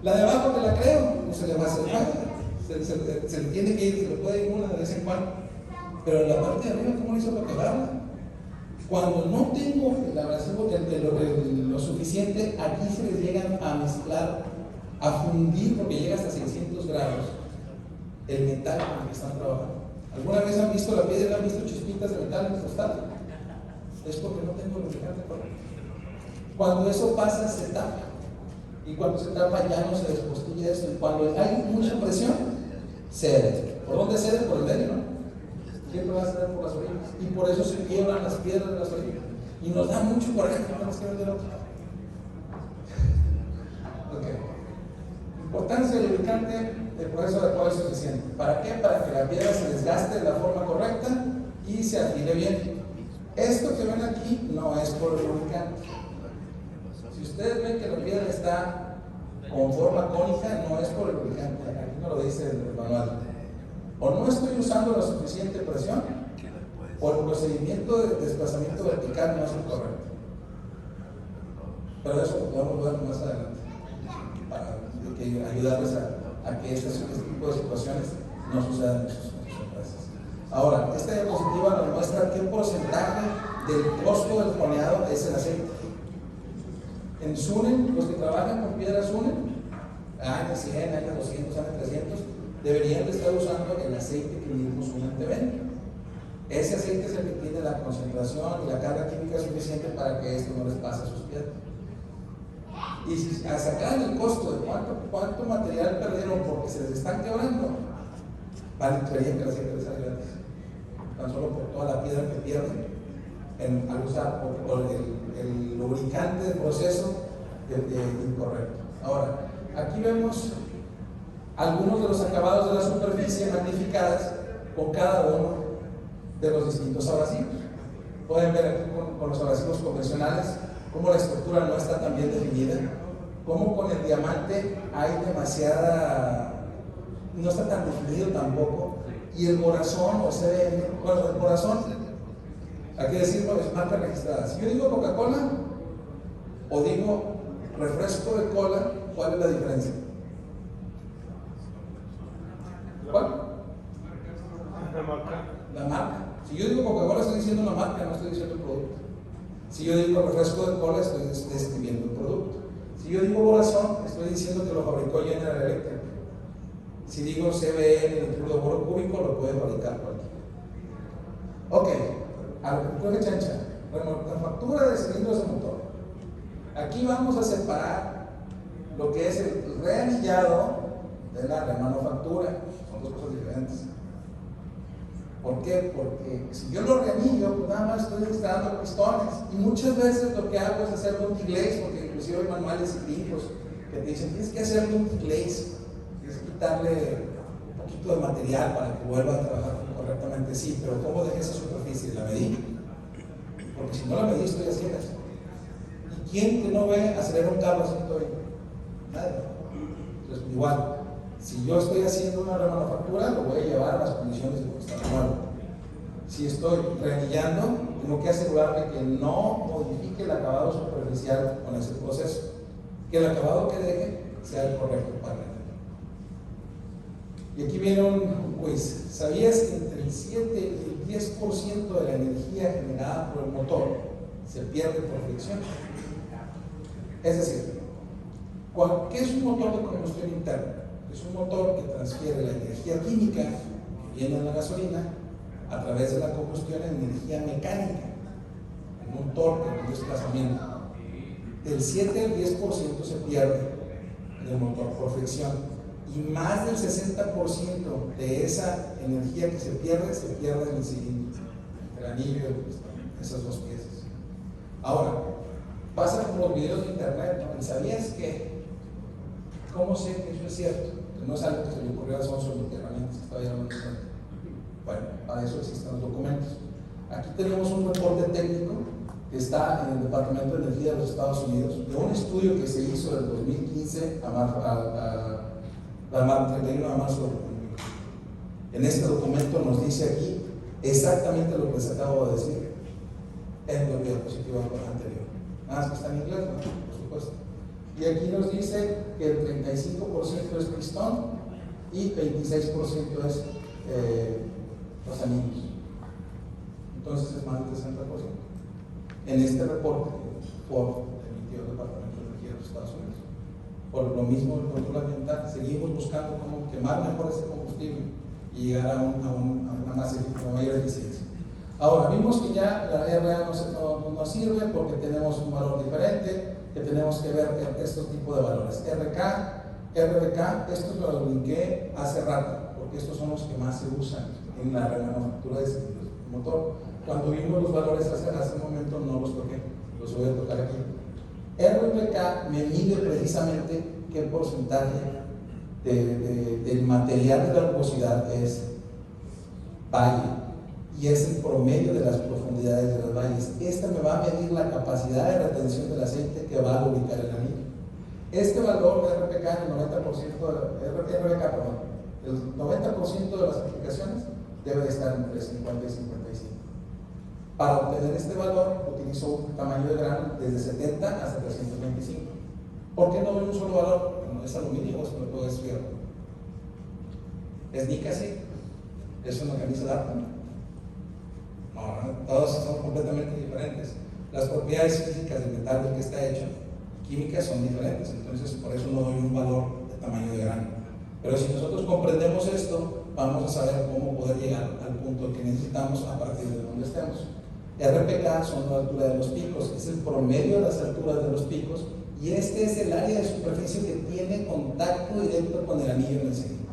La de abajo me la creo, no se le va a hacer nada. Se le tiene que ir, se le puede ir una de vez en cuando. Pero la parte de arriba, ¿cómo lo hizo para quebrarla? Cuando no tengo el abrasivo lo suficiente, aquí se les llegan a mezclar, a fundir, porque llega hasta 600 grados, el metal con el que están trabajando. ¿Alguna vez han visto la piedra, han visto chispitas de metal en el costal? es porque no tengo lubricante correcto. Cuando eso pasa, se tapa. Y cuando se tapa, ya no se despostilla esto. Y cuando hay mucha presión, cede. ¿Por dónde cede? Por el medio, ¿no? Siempre va a ceder por las orillas. Y por eso se quiebran las piedras de las orillas. Y nos da mucho coraje que tenemos que ver del otro. Ok. Importancia del lubricante, el proceso adecuado es suficiente. ¿Para qué? Para que la piedra se desgaste de la forma correcta y se afile bien. Esto que ven aquí no es por el lubricante. Si ustedes ven que la piedra está con forma cónica, no es por el lubricante. Aquí no lo dice el manual. O no estoy usando la suficiente presión, o el procedimiento de desplazamiento vertical no es el correcto. Pero eso lo podemos ver más adelante, para ayudarles a que este tipo de situaciones no sucedan en sus empresas. Ahora, esta diapositiva nos muestra qué porcentaje del costo del joneado es el aceite. En Sunen, los que trabajan con piedra Sunen, años 100, años 200, años 300, deberían de estar usando el aceite que mismo Sunen te vende. Ese aceite es el que tiene la concentración y la carga química suficiente para que esto no les pase a sus piedras. Y si sacaran el costo de cuánto material perdieron porque se les están quebrando, creerían que el aceite les sale gratis. Tan solo por toda la piedra que pierden al usar por el lubricante del proceso incorrecto. Ahora, aquí vemos algunos de los acabados de la superficie magnificadas con cada uno de los distintos abrasivos. Pueden ver aquí con los abrasivos convencionales cómo la estructura no está tan bien definida, cómo con el diamante hay no está tan definido tampoco, y el corazón o CBM, bueno, el corazón, hay que decirlo, es marca registrada. Si yo digo Coca-Cola o digo refresco de cola, ¿cuál es la diferencia? ¿Cuál? La marca. Si yo digo Coca-Cola, estoy diciendo una marca, no estoy diciendo el producto. Si yo digo refresco de cola, estoy describiendo el producto. Si yo digo Borazón, estoy diciendo que lo fabricó General Electric. Si digo CBN, nitruro de boro cúbico, lo puede fabricar cualquiera. Ok, creo que chancha. Manufactura de cilindros de motor. Aquí vamos a separar lo que es el reanillado de la remanufactura. Son dos cosas diferentes. ¿Por qué? Porque si yo lo reanillo, pues nada más estoy instalando pistones. Y muchas veces lo que hago es hacer multiglaze, porque inclusive hay manuales y libros que te dicen, tienes que hacer multiglaze, tienes que quitarle un poquito de material para que vuelva a trabajar correctamente. Sí, pero ¿cómo dejé esa superficie? ¿La medí? Porque si no la medí, estoy a ciegas. ¿Y quién que no ve acelerar un carro a 120? Nadie. Entonces, igual. Si yo estoy haciendo una remanufactura, lo voy a llevar a las condiciones de que está nuevo. Si estoy reanillando, tengo que asegurarme que no modifique el acabado superficial con ese proceso. Que el acabado que deje sea el correcto para él. Y aquí viene un quiz. ¿Sabías que entre el 7 y el 10% de la energía generada por el motor se pierde por fricción? Es decir, ¿qué es un motor de combustión interna? Es un motor que transfiere la energía química que viene de la gasolina a través de la combustión en energía mecánica, en un torque, en un desplazamiento. Del 7 al 10% se pierde del motor por fricción, y más del 60% de esa energía que se pierde en el cilindro, el anillo y el pistón, esas dos piezas. Ahora, pasa como los videos de internet, ¿no? ¿Sabías que? ¿Cómo sé que eso es cierto? Que no es algo que se le ocurrió a Sonso ni herramientas que estaba llamando. Bueno, para eso existen los documentos. Aquí tenemos un reporte técnico que está en el Departamento de Energía de los Estados Unidos, de un estudio que se hizo del 2015 a 31 de marzo. En este documento nos dice aquí exactamente lo que les acabo de decir en la diapositiva anterior. Nada más que está en inglés, ¿no? Por supuesto. Y aquí nos dice que el 35% es pistón y 26% es los anillos. Entonces es más del 60%. En este reporte Ford emitió el Departamento de Energía de los Estados Unidos. Por lo mismo el control ambiental, seguimos buscando cómo quemar mejor ese combustible y llegar a una mayor eficiencia. Ahora, vimos que ya la RA no sirve porque tenemos un valor diferente, que tenemos que ver estos tipos de valores. RBK, estos los brinqué hace rato, porque estos son los que más se usan en la remanufactura de cilindros de motor. Cuando vimos los valores hace un momento no los toqué, los voy a tocar aquí. RBK me mide precisamente qué porcentaje del material de la rugosidad es valle, y es el promedio de las profundidades de los valles. Esta me va a medir la capacidad de retención del aceite que va a lubricar el anillo. Este valor de RPK, el 90% de las aplicaciones debe de estar entre 50 y 55. Para obtener este valor, utilizo un tamaño de grano desde 70 hasta 325. ¿Por qué no doy un solo valor? Bueno, es aluminio o es fierro. ¿Es nica sí? ¿Es una camisa de Darton? No, todos son completamente diferentes. Las propiedades físicas del metal del que está hecho, químicas, son diferentes. Entonces, por eso no doy un valor de tamaño de grano. Pero si nosotros comprendemos esto, vamos a saber cómo poder llegar al punto que necesitamos a partir de donde estemos. RPK son la altura de los picos, es el promedio de las alturas de los picos, y este es el área de superficie que tiene contacto directo con el anillo en el cilindro.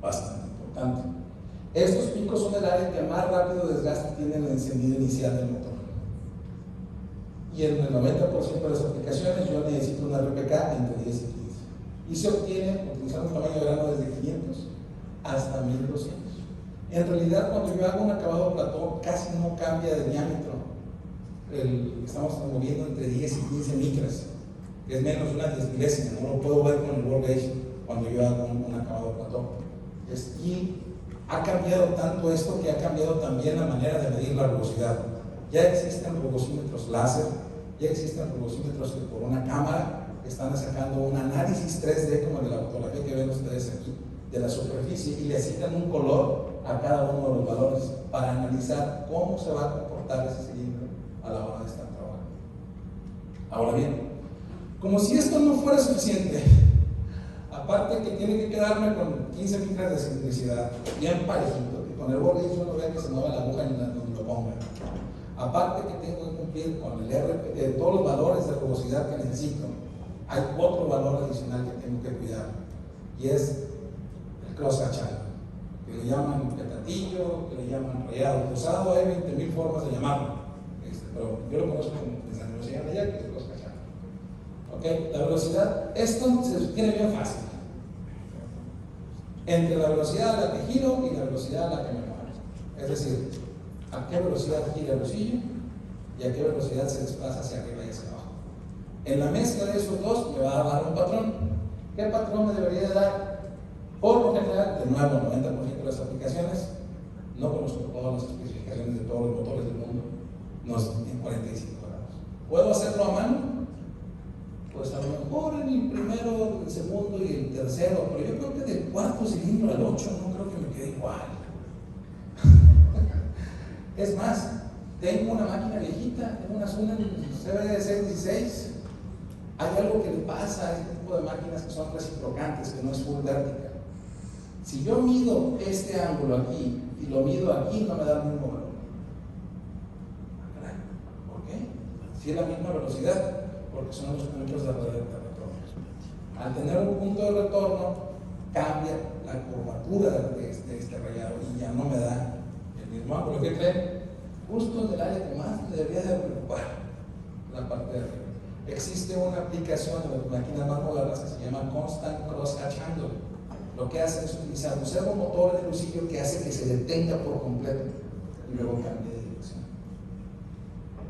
Bastante importante. Estos picos son el área que más rápido desgaste tiene el encendido inicial del motor. Y en el 90% de las aplicaciones yo necesito una RPK entre 10 y 15. Y se obtiene utilizando un tamaño de grano desde 500 hasta 1200. En realidad, cuando yo hago un acabado platón, casi no cambia de diámetro. Estamos moviendo entre 10 y 15 micras, que es menos de una 10 milésima. No lo puedo ver con el work gauge cuando yo hago un acabado platón. Y ha cambiado tanto esto que ha cambiado también la manera de medir la rugosidad. Ya existen rugosímetros láser, ya existen rugosímetros que por una cámara están sacando un análisis 3D como de la fotografía que ven ustedes aquí de la superficie, y le asignan un color a cada uno de los valores para analizar cómo se va a comportar ese cilindro a la hora de estar trabajando. Ahora bien, como si esto no fuera suficiente, aparte que tiene que quedarme con 15 micras de cilindricidad, bien parejito, que con el borde yo no vea que se mueva la aguja en donde lo ponga. Aparte que tengo que cumplir con todos los valores de rugosidad que necesito, hay otro valor adicional que tengo que cuidar, y es el cross-hatching, que le llaman petatillo, que le llaman rayado cruzado. Hay 20,000 formas de llamarlo, pero yo lo conozco desde la Universidad de allá, que es cross-hatching. ¿Okay? La velocidad, esto se tiene bien fácil, entre la velocidad a la que giro y la velocidad a la que me muevo. Es decir, a qué velocidad gira el bolsillo y a qué velocidad se desplaza hacia arriba y hacia abajo. En la mezcla de esos dos me va a dar un patrón. ¿Qué patrón me debería de dar? Por lo general, de nuevo, el 90% de las aplicaciones, no conozco todas las especificaciones de todos los motores del mundo, en 45 grados. ¿Puedo hacerlo a mano? Pues a lo mejor en el primero, el segundo y el tercero, pero yo creo que del cuarto cilindro al 8 no creo que me quede igual. Es más, tengo una máquina viejita, tengo una Sunan CBD 616. Hay algo que le pasa a este tipo de máquinas que son reciprocantes, que no es full vertical. Si yo mido este ángulo aquí y lo mido aquí, no me da el mismo valor. ¿Por qué? Si es la misma velocidad, porque son los puntos de retorno. Al tener un punto de retorno, cambia la curvatura de este rayado y ya no me da el mismo ángulo. ¿Qué creen? Justo en el área que más me debería de preocupar, la parte de arriba. Existe una aplicación de las máquinas más modernas que se llama Constant Crosshatch Angle. Lo que hace es utilizar un servomotor en el bolsillo que hace que se detenga por completo y luego cambie de dirección.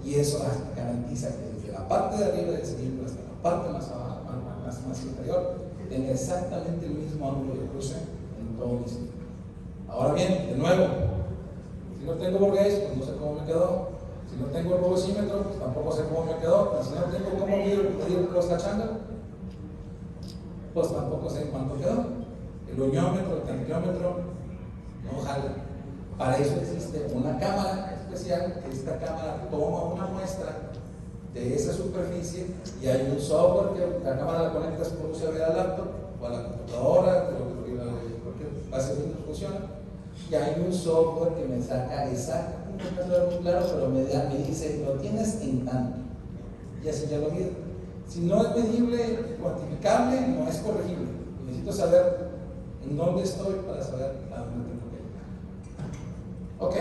Y eso garantiza que desde la parte de arriba del cilindro hasta la parte más abajo, más inferior, tenga exactamente el mismo ángulo de cruce en todo el cilindro. Ahora bien, de nuevo, si no tengo work gauge, pues no sé cómo me quedó. Si no tengo el rugosímetro, pues tampoco sé cómo me quedó. Y si no tengo cómo medir el cross-hatch angle, pues tampoco sé en cuánto quedó. El uniómetro, el tanqueómetro, no jala. Para eso existe una cámara especial, que esta cámara toma una muestra de esa superficie y hay un software que la cámara la conectas por USB a la laptop o a la computadora, cualquier base de Windows funciona, y hay un software que me saca exactamente no me queda muy claro, pero me dice, lo tienes en tanto. Y así ya lo mido. Si no es medible, cuantificable, no es corregible. Necesito saber en dónde estoy para saber a dónde tengo que ir. Ok,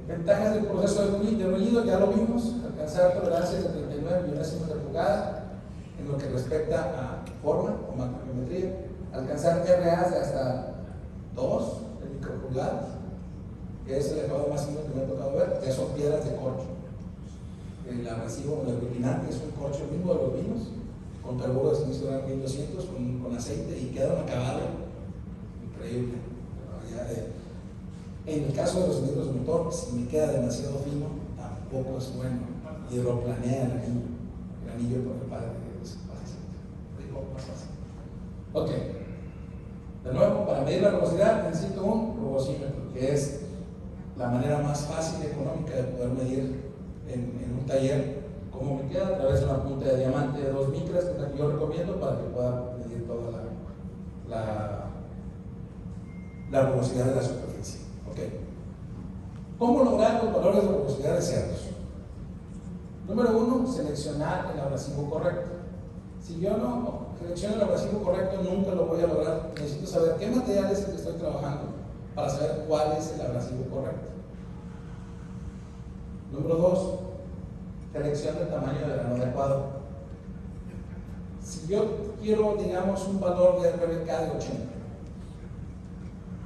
ventajas del proceso de ruido, ya lo vimos, alcanzar tolerancias de 39 milésimos de pulgada en lo que respecta a forma o macrogeometría, alcanzar RAs de hasta 2 de micropulgadas, que es el acabado más fino que me ha tocado ver, que son piedras de corcho. El abrasivo, el aglutinante, es un corcho mismo de los vinos, con carburo de silicio 1200, con aceite, y queda un acabado increíble. En el caso de los cilindros de motor, si me queda demasiado fino, tampoco es bueno. Hidroplanea el anillo por el padre es más fácil. Ok. De nuevo, para medir la velocidad necesito un rugosímetro, que es la manera más fácil y económica de poder medir en un taller cómo me queda, a través de una punta de diamante de 2 micras, que es la que yo recomiendo para que pueda medir toda la rugosidad de la superficie. Okay. ¿Cómo lograr los valores de rugosidad deseados? Número 1, seleccionar el abrasivo correcto. Si yo no selecciono el abrasivo correcto, nunca lo voy a lograr. Necesito saber qué material es el que estoy trabajando para saber cuál es el abrasivo correcto. Número 2, selección del tamaño del grano adecuado. Si yo quiero, digamos, un valor de RBK de 80,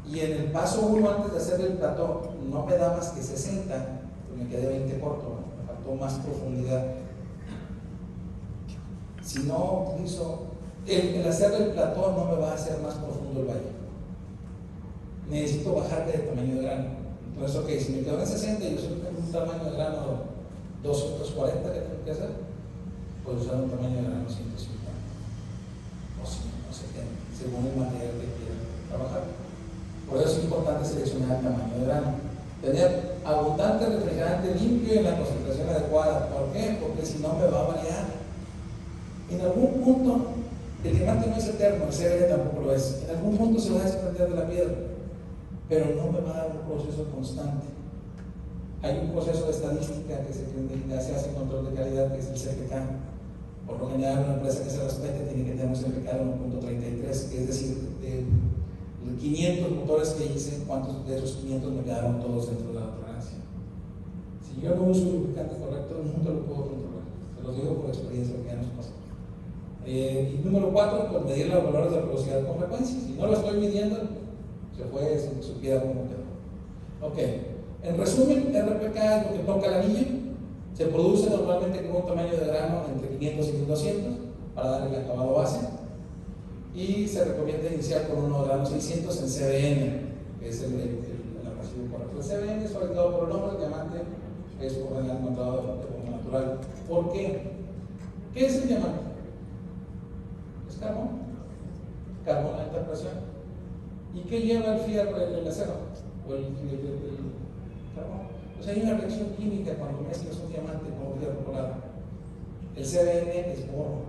y en el paso 1 antes de hacer el plató no me da más que 60, pues me quedé 20 corto, ¿no? Me faltó más profundidad. Si no utilizo, el hacer el plató no me va a hacer más profundo el valle. Necesito bajarle de tamaño de grano. Entonces, ok, si me quedo en 60 y yo soy un tamaño de grano 240 que tengo que hacer, puedo usar un tamaño de grano 150 o 170, según el material que quiera trabajar. Por eso es importante seleccionar el tamaño de grano. Tener abundante refrigerante limpio y en la concentración adecuada. ¿Por qué? Porque si no me va a variar. En algún punto, el diamante no es eterno, el CBD tampoco lo es. En algún punto se va a desprender de la piedra, pero no me va a dar un proceso constante. Hay un proceso de estadística que se hace en control de calidad, que es el CPK. Por lo general, una empresa que se respete tiene que tener un CPK de 1.33, es decir, de 500 motores que hice, ¿cuántos de esos 500 me quedaron todos dentro de la tolerancia? Si yo no uso el lubricante correcto, nunca lo puedo controlar. Se los digo por experiencia que ya nos pasa. Y número 4, pues medir los valores de velocidad con frecuencia. Si no lo estoy midiendo, se supiera cómo quedó. Ok. En resumen, RPK es lo que toca el anillo. Se produce normalmente con un tamaño de grano entre 500 y 1200 para dar el acabado base. Y se recomienda iniciar con uno de grano 600 en CBN, que es el abrasivo correcto. El CBN es fabricado por el hombre, el diamante es por general encontrado de forma natural. ¿Por qué? ¿Qué es el diamante? Es carbón. Carbón a alta presión. ¿Y qué lleva el fierro, el acero? O el carbón. Pues hay una reacción química cuando mezclas un diamante con fierro colado. El CBN es boro,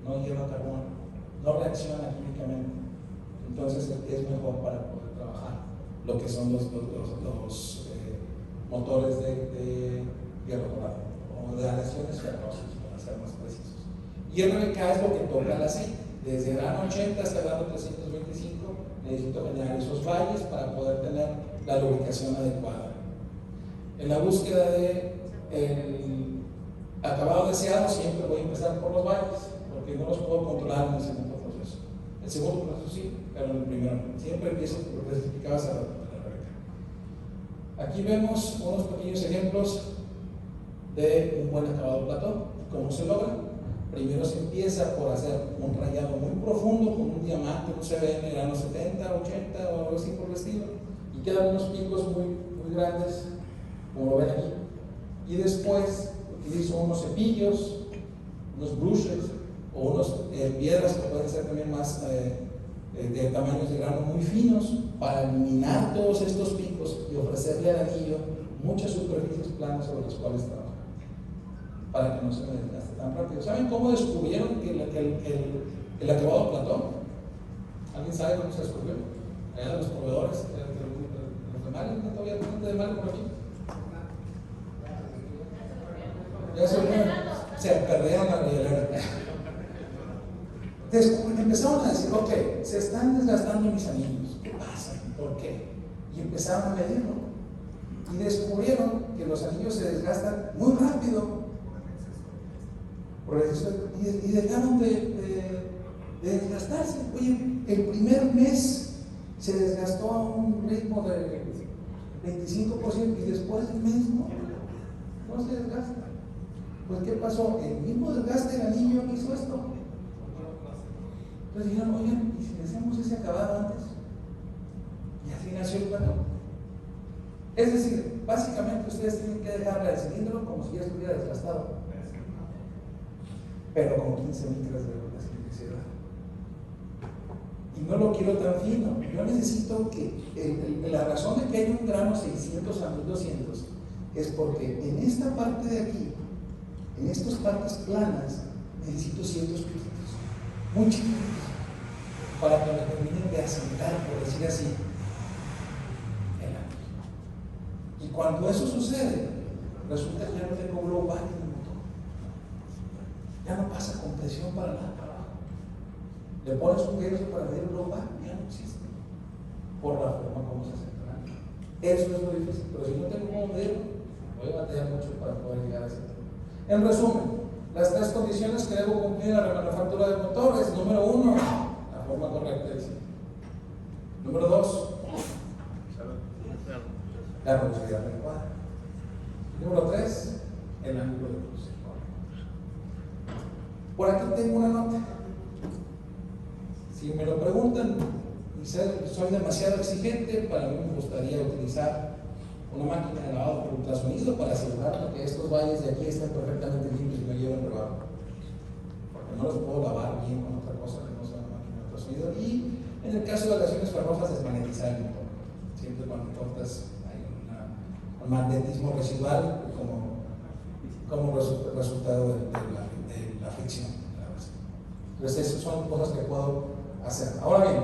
no lleva carbón. No reacciona químicamente, entonces es mejor para poder trabajar lo que son los motores de hierro colado o de aleaciones ferrosas, para ser más precisos. Y RBK es lo que toca el aceite, desde grano 80 hasta grano 325 necesito generar esos valles para poder tener la lubricación adecuada. En la búsqueda de acabado deseado siempre voy a empezar por los valles, porque no los puedo controlar en el segundo proceso. El segundo proceso sí, pero en el primero no. Siempre empiezo por lo que explicabas a la Rebeca. Aquí vemos unos pequeños ejemplos de un buen acabado platón. ¿Cómo se logra? Primero se empieza por hacer un rayado muy profundo con un diamante, un CBN grano 70, 80 o algo así por el estilo, y quedan unos picos muy grandes, como lo ven aquí. Y después utilizo unos cepillos, unos brushes o unas piedras que pueden ser también más de tamaños de grano muy finos para eliminar todos estos picos y ofrecerle al anillo muchas superficies planas sobre las cuales trabajar para que no se me desgaste tan rápido. ¿Saben cómo descubrieron que el acabado platón? ¿Alguien sabe cómo se descubrió? Allá de los proveedores, de los de Mali, ¿no todavía de Mali por aquí? Ya se perdieron la rielera. Empezaron a decir, ok, se están desgastando mis anillos. ¿Qué pasa? ¿Por qué? Y empezaron a medirlo. Y descubrieron que los anillos se desgastan muy rápido. Por eso, y dejaron de desgastarse. Oye, el primer mes se desgastó a un ritmo de 25% y después del mes no se desgasta. Pues ¿qué pasó? El mismo desgaste del anillo hizo esto. Entonces dijeron, oigan, ¿y si le hacemos ese acabado antes? Y así nació el patrón. Es decir, básicamente ustedes tienen que dejarle el cilindro como si ya estuviera desgastado, pero con 15 micras de elasticidad. Y no lo quiero tan fino. Yo necesito que la razón de que hay un grano 600 a 1200 es porque en esta parte de aquí, en estas partes planas, necesito ciertos piquitos, muy chiquitos, para que me terminen de asentar, por decir así, el anillo. Y cuando eso sucede, resulta que ya no tengo blow back en el motor. Ya no pasa compresión para nada para abajo. Le pones un peso para medir el blow back, ya no existe. Por la forma como se asentan. Eso es lo difícil, pero si no tengo cómo medirlo, voy a batallar mucho para poder llegar a ese tema. En resumen, las 3 condiciones que debo cumplir en la remanufactura del motor es: número 1, la forma correcta de diseño. Número 2, la velocidad adecuada. Número 3, el ángulo de cruce. Por aquí tengo una nota. Si me lo preguntan y soy demasiado exigente, para mí me gustaría utilizar una máquina de lavado por ultrasonido para asegurarme que estos valles de aquí estén perfectamente limpios y no lleven rebarro, porque no los puedo lavar bien con otra cosa que no sea una máquina de ultrasonido. Y en el caso de aleaciones ferrosas, desmagnetizar el motor, siempre cuando tortas hay un magnetismo residual como resultado de la fricción. Entonces esas son cosas que puedo hacer. Ahora bien,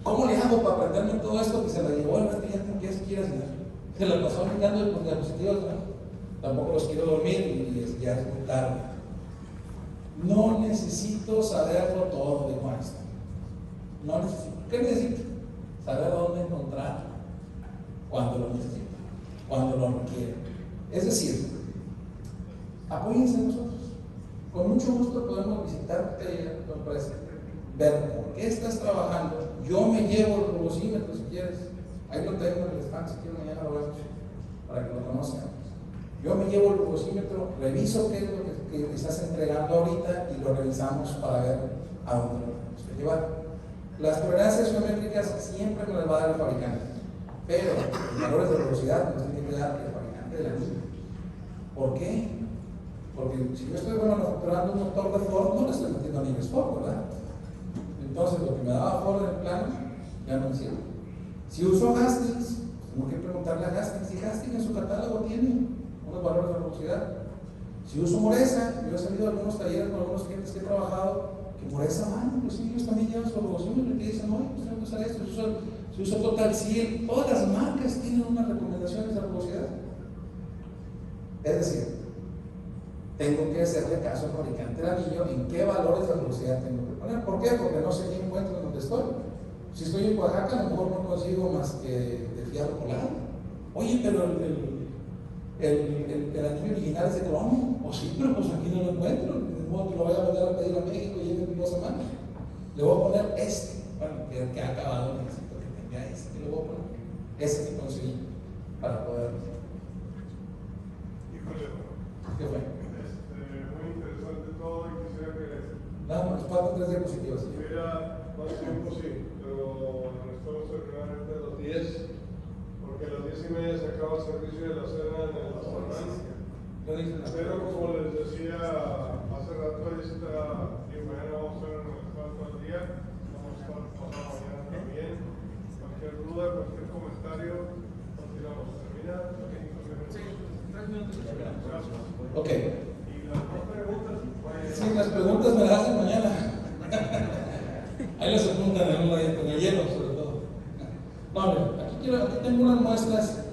¿cómo le hago para aprenderme todo esto que se la llevó el estudiante que quieras hacer? Se la pasó aplicando los diapositivos, ¿no? Tampoco los quiero dormir y ya es muy tarde. No necesito saberlo todo de Einstein. No necesito. ¿Qué necesito? Saber dónde encontrarlo, cuando lo necesito, cuando lo requiero. Es decir, apóyense en nosotros. Con mucho gusto podemos visitarte, ver por qué estás trabajando. Yo me llevo el rubocímetro si quieres. Ahí lo tengo en el stand, si quieren mañana lo vemos, para que lo conozcan. Yo me llevo el rubocímetro, reviso qué es lo que estás entregando ahorita y lo revisamos para ver a dónde lo tenemos que llevar. Las tolerancias geométricas siempre me las va a dar el fabricante, pero los valores de velocidad nos tiene que dar el fabricante de la misma. ¿Por qué? Porque si yo estoy manufacturando un motor de Ford, no le estoy metiendo anillos Ford, ¿verdad? Entonces lo que me daba Ford en el plano ya no me sirve. Si uso Hastings, tengo que preguntarle a Hastings si Hastings en su catálogo tiene unos valores de velocidad. Si uso Moresa, yo he salido a algunos talleres con algunos clientes que he trabajado, que Moresa van, pues ellos también llevan su velocímetro y que dicen, no, pues tengo que usar esto. Si uso Total Seal, todas las marcas tienen unas recomendaciones de velocidad. Es decir, tengo que hacerle caso al fabricante del anillo en qué valores de velocidad tengo que poner. ¿Por qué? Porque no sé qué encuentro donde estoy. Si estoy en Oaxaca, a lo mejor no consigo más que de fierro colado. Oye, pero el anillo original es de cromo. O sí, pero pues aquí no lo encuentro. De modo que lo voy a mandar a pedir a México y lleve en 2 semanas. Le voy a poner este. Bueno, que ha acabado, necesito que tenga este. Le voy a poner ese que conseguí para poder. Híjole, ¿Qué fue? muy interesante todo y quisiera que Nada más, faltan 3 diapositivas. hubiera más tiempo, sí, pero necesitamos terminar antes de las 10, porque a las 10:30 se acaba el servicio de la cena en el restaurante. Pero como les decía hace rato, ahí está, y mañana vamos a estar en el restaurante todo el día, vamos a estar pasando mañana también. Cualquier duda, cualquier comentario, continuamos. ¿Termina? Sí, 3 minutos. Gracias. Ok. Y las 2 preguntas, pues. Sí, las preguntas me las hacen mañana. Ahí las apuntan en un ladito, con el hielo sobre todo. No, aquí tengo unas muestras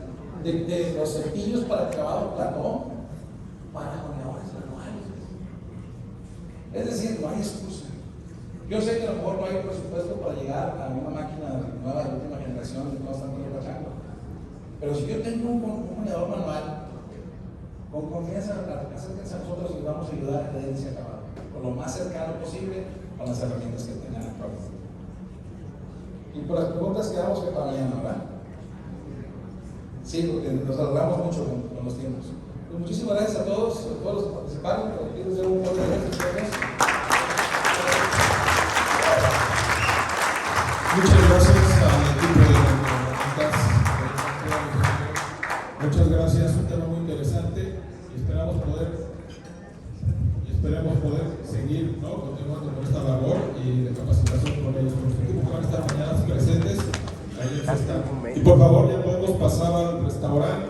de los cepillos para acabado plató, para Es decir, no hay excusa. Yo sé que a lo mejor no hay presupuesto para llegar a una máquina nueva de última generación que no están trabajando. Pero si yo tengo un monedor manual, con confianza, acérquense a nosotros y vamos a ayudar a que él se acabado, con lo más cercano posible, con las herramientas que tengan actualmente. Y por las preguntas quedamos que para mañana, ¿verdad? Sí, porque nos alargamos mucho con los tiempos. Pues muchísimas gracias a todos los que participaron. Quiero hacer un poco de gracias. Muchas gracias al equipo de economistas. Muchas gracias, un tema muy interesante y esperemos poder seguir, ¿no?, continuando con esta labor y de capacitación con ellos, con los equipos que van a estar mañana presentes ahí en esta. Y por favor, ya podemos pasar al restaurante.